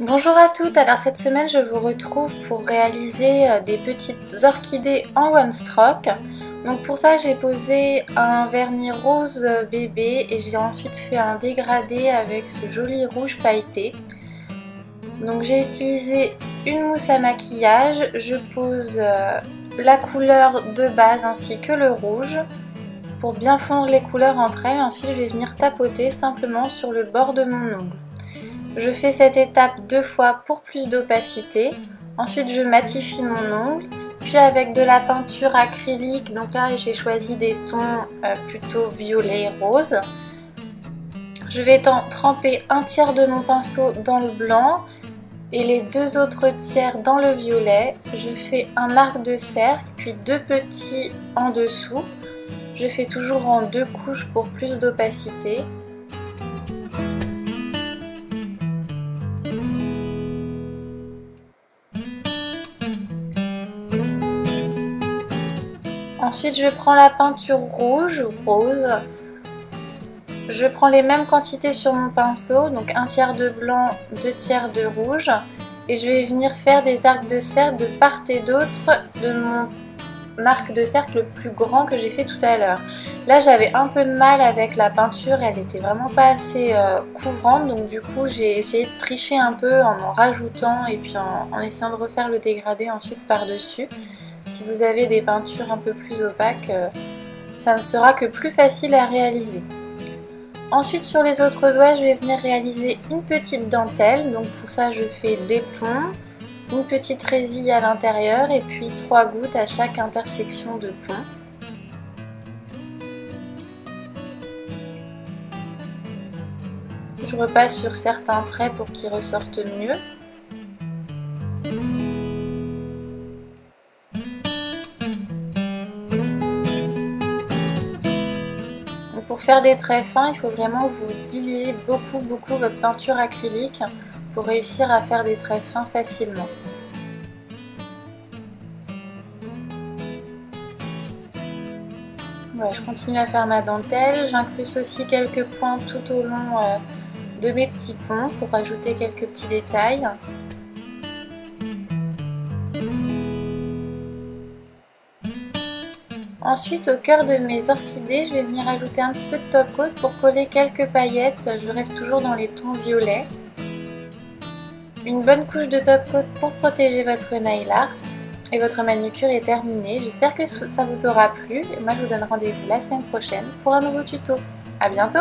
Bonjour à toutes, alors cette semaine je vous retrouve pour réaliser des petites orchidées en one stroke. Donc pour ça j'ai posé un vernis rose bébé et j'ai ensuite fait un dégradé avec ce joli rouge pailleté. Donc j'ai utilisé une mousse à maquillage, je pose la couleur de base ainsi que le rouge pour bien fondre les couleurs entre elles. Ensuite je vais venir tapoter simplement sur le bord de mon ongle. Je fais cette étape 2 fois pour plus d'opacité. Ensuite je matifie mon ongle, puis avec de la peinture acrylique, donc là j'ai choisi des tons plutôt violet rose. Je vais tremper un tiers de mon pinceau dans le blanc et les deux autres tiers dans le violet. Je fais un arc de cercle, puis deux petits en dessous. Je fais toujours en deux couches pour plus d'opacité. Ensuite, je prends la peinture rouge ou rose. Je prends les mêmes quantités sur mon pinceau, donc un tiers de blanc, deux tiers de rouge. Et je vais venir faire des arcs de cercle de part et d'autre de mon arc de cercle le plus grand que j'ai fait tout à l'heure. Là, j'avais un peu de mal avec la peinture, elle n'était vraiment pas assez couvrante. Donc du coup, j'ai essayé de tricher un peu en rajoutant et puis en essayant de refaire le dégradé ensuite par-dessus. Si vous avez des peintures un peu plus opaques, ça ne sera que plus facile à réaliser. Ensuite sur les autres doigts, je vais venir réaliser une petite dentelle. Donc pour ça je fais des ponts, une petite résille à l'intérieur et puis 3 gouttes à chaque intersection de pont. Je repasse sur certains traits pour qu'ils ressortent mieux. Pour faire des traits fins, il faut vraiment vous diluer beaucoup votre peinture acrylique pour réussir à faire des traits fins facilement. Voilà, je continue à faire ma dentelle, j'incruste aussi quelques points tout au long de mes petits ponts pour rajouter quelques petits détails. Ensuite, au cœur de mes orchidées, je vais venir ajouter un petit peu de top coat pour coller quelques paillettes. Je reste toujours dans les tons violets. Une bonne couche de top coat pour protéger votre nail art. Et votre manucure est terminée. J'espère que ça vous aura plu. Et moi, je vous donne rendez-vous la semaine prochaine pour un nouveau tuto. À bientôt!